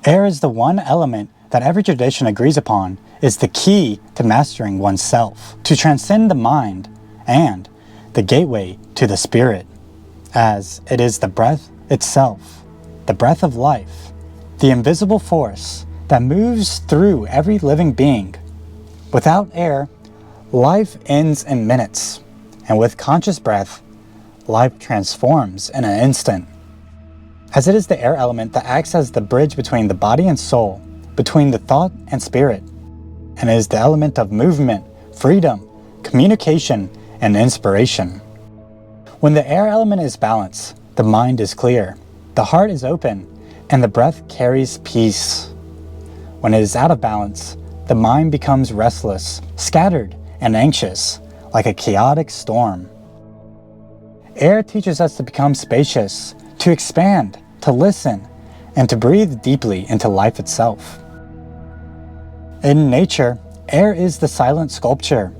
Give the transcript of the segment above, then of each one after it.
Air is the one element that every tradition agrees upon is the key to mastering oneself, to transcend the mind, and the gateway to the spirit, as it is the breath itself, the breath of life, the invisible force that moves through every living being. Without air, life ends in minutes, and with conscious breath, life transforms in an instant. As it is the air element that acts as the bridge between the body and soul, between the thought and spirit, and is the element of movement, freedom, communication, and inspiration. When the air element is balanced, the mind is clear, the heart is open, and the breath carries peace. When it is out of balance, the mind becomes restless, scattered, and anxious, like a chaotic storm. Air teaches us to become spacious, to expand, to listen, and to breathe deeply into life itself. In nature, air is the silent sculpture.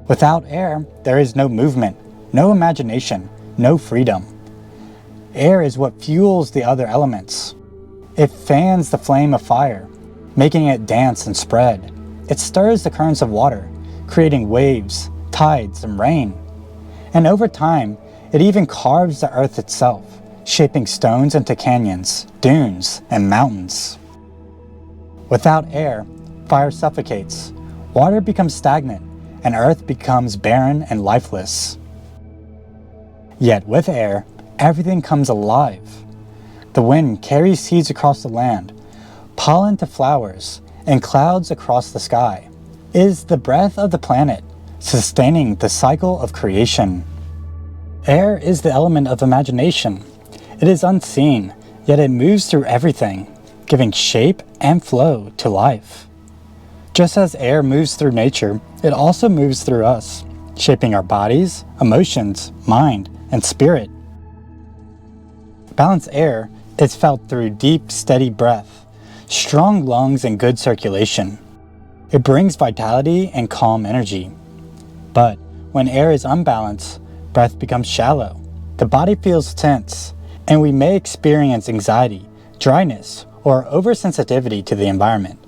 Without air, there is no movement, no imagination, no freedom. Air is what fuels the other elements. It fans the flame of fire, making it dance and spread. It stirs the currents of water, creating waves, tides, and rain. And over time, it even carves the earth itself, shaping stones into canyons, dunes, and mountains. Without air, fire suffocates, water becomes stagnant, and earth becomes barren and lifeless. Yet with air, everything comes alive. The wind carries seeds across the land, pollen to flowers, and clouds across the sky. It is the breath of the planet, sustaining the cycle of creation. Air is the element of imagination. It is unseen, yet it moves through everything, giving shape and flow to life. Just as air moves through nature, it also moves through us, shaping our bodies, emotions, mind, and spirit. Balanced air is felt through deep, steady breath, strong lungs, and good circulation. It brings vitality and calm energy. But when air is unbalanced, breath becomes shallow, the body feels tense, and we may experience anxiety, dryness, or oversensitivity to the environment,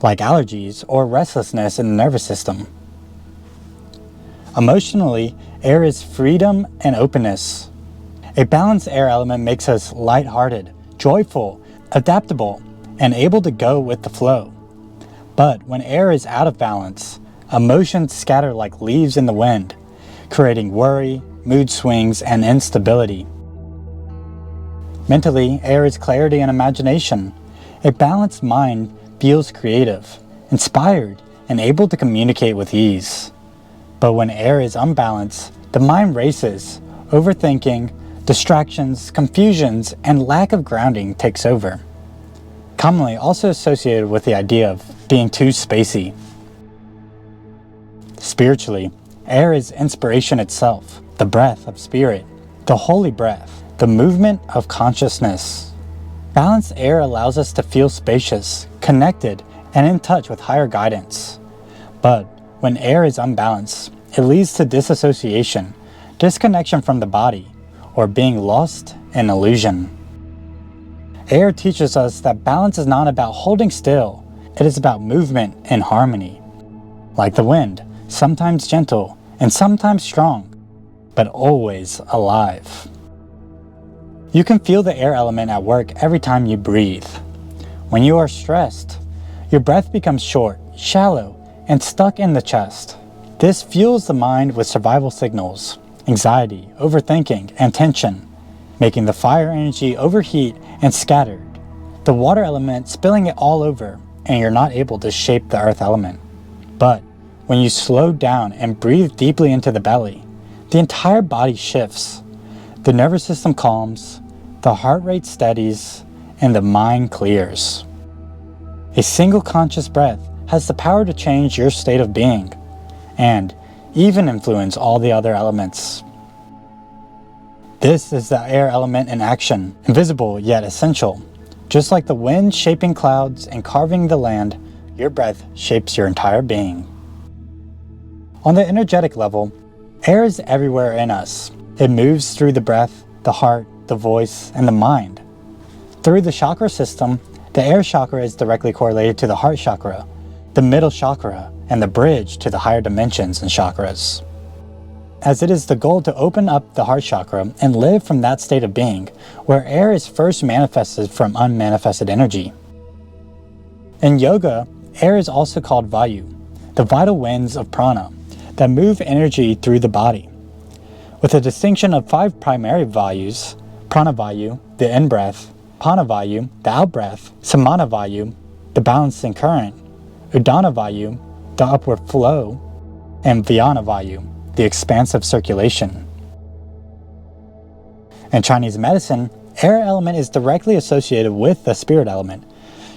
like allergies or restlessness in the nervous system. Emotionally, air is freedom and openness. A balanced air element makes us lighthearted, joyful, adaptable, and able to go with the flow. But when air is out of balance, emotions scatter like leaves in the wind, creating worry, mood swings, and instability. Mentally, air is clarity and imagination. A balanced mind feels creative, inspired, and able to communicate with ease. But when air is unbalanced, the mind races, overthinking, distractions, confusions, and lack of grounding takes over. Commonly also associated with the idea of being too spacey. Spiritually, air is inspiration itself, the breath of spirit, the holy breath, the movement of consciousness. Balanced air allows us to feel spacious, connected, and in touch with higher guidance. But when air is unbalanced, it leads to disassociation, disconnection from the body, or being lost in illusion. Air teaches us that balance is not about holding still, it is about movement and harmony. Like the wind, sometimes gentle and sometimes strong, but always alive. You can feel the air element at work every time you breathe. When you are stressed, your breath becomes short, shallow, and stuck in the chest. This fuels the mind with survival signals, anxiety, overthinking, and tension, making the fire energy overheat and scattered, the water element spilling it all over, and you're not able to shape the earth element. But when you slow down and breathe deeply into the belly, the entire body shifts. The nervous system calms, the heart rate steadies, and the mind clears. A single conscious breath has the power to change your state of being, and even influence all the other elements. This is the air element in action, invisible yet essential. Just like the wind shaping clouds and carving the land, your breath shapes your entire being. On the energetic level, air is everywhere in us. It moves through the breath, the heart, the voice, and the mind. Through the chakra system, The air chakra is directly correlated to the heart chakra, the middle chakra, and the bridge to the higher dimensions and chakras. As it is the goal to open up the heart chakra and live from that state of being, where air is first manifested from unmanifested energy. In yoga, air is also called Vayu, the vital winds of prana, that move energy through the body. With a distinction of 5 primary Vayus: Prana Vayu, the in-breath; Pana Vayu, the out-breath; Samana Vayu, the balancing current; Udana Vayu, the upward flow; and Vyana Vayu, the expansive circulation. In Chinese medicine, air element is directly associated with the spirit element,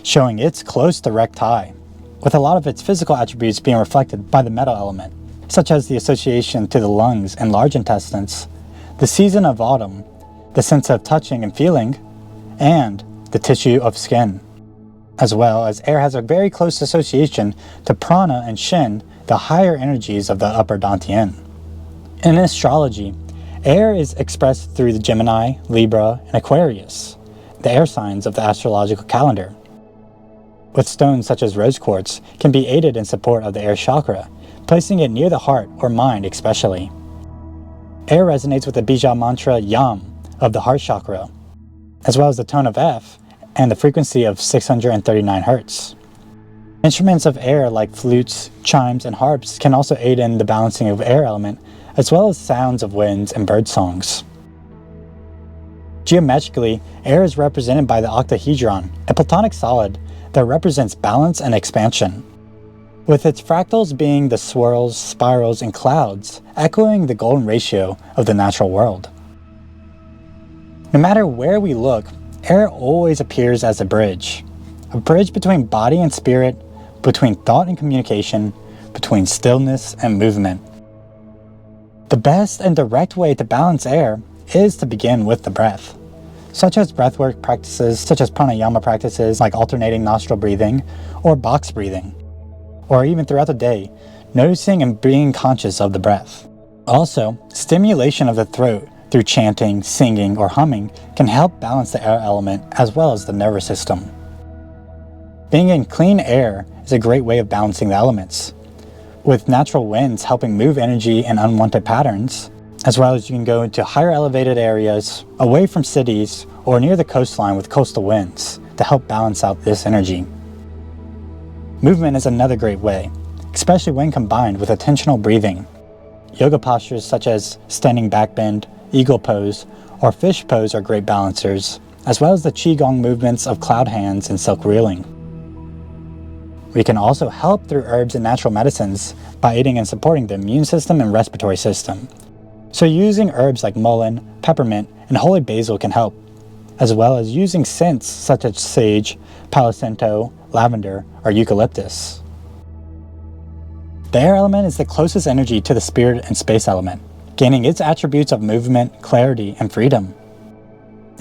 showing its close direct tie, with a lot of its physical attributes being reflected by the metal element, such as the association to the lungs and large intestines, the season of autumn, the sense of touching and feeling, and the tissue of skin. As well as air has a very close association to prana and shin, the higher energies of the upper dantian. In astrology, air is expressed through the Gemini, Libra, and Aquarius, the air signs of the astrological calendar. With stones such as rose quartz can be aided in support of the air chakra, placing it near the heart or mind especially. Air resonates with the bija mantra Yam of the heart chakra, as well as the tone of F and the frequency of 639 Hz. Instruments of air like flutes, chimes, and harps can also aid in the balancing of air element, as well as sounds of winds and bird songs. Geometrically, air is represented by the octahedron, a platonic solid that represents balance and expansion, with its fractals being the swirls, spirals, and clouds, echoing the golden ratio of the natural world. No matter where we look, air always appears as a bridge between body and spirit, between thought and communication, between stillness and movement. The best and direct way to balance air is to begin with the breath, such as breathwork practices such as pranayama practices like alternating nostril breathing or box breathing, or even throughout the day, noticing and being conscious of the breath. Also, stimulation of the throat through chanting, singing, or humming can help balance the air element as well as the nervous system. Being in clean air is a great way of balancing the elements, with natural winds helping move energy in unwanted patterns, as well as you can go into higher elevated areas, away from cities, or near the coastline with coastal winds to help balance out this energy. Movement is another great way, especially when combined with attentional breathing. Yoga postures such as standing back bend, eagle pose, or fish pose are great balancers, as well as the qigong movements of cloud hands and silk reeling. We can also help through herbs and natural medicines by aiding and supporting the immune system and respiratory system. So using herbs like mullein, peppermint, and holy basil can help, as well as using scents such as sage, palo santo, lavender, or eucalyptus. The air element is the closest energy to the spirit and space element, gaining its attributes of movement, clarity, and freedom.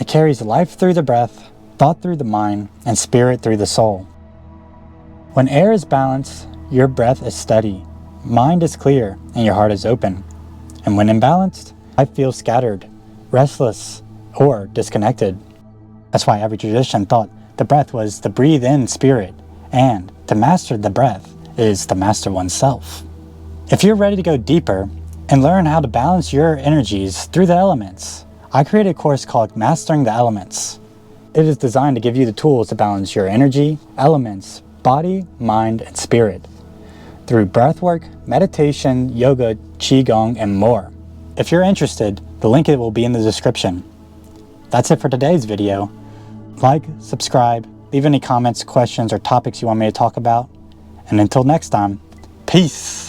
It carries life through the breath, thought through the mind, and spirit through the soul. When air is balanced, your breath is steady, mind is clear, and your heart is open. And when imbalanced, life feels scattered, restless, or disconnected. That's why every tradition thought the breath was to breathe in spirit, and to master the breath is to master oneself. If you're ready to go deeper and learn how to balance your energies through the elements, I created a course called Mastering the Elements. It is designed to give you the tools to balance your energy, elements, body, mind, and spirit through breathwork, meditation, yoga, qigong, and more. If you're interested, the link will be in the description. That's it for today's video. Like, subscribe, leave any comments, questions, or topics you want me to talk about. And until next time, peace!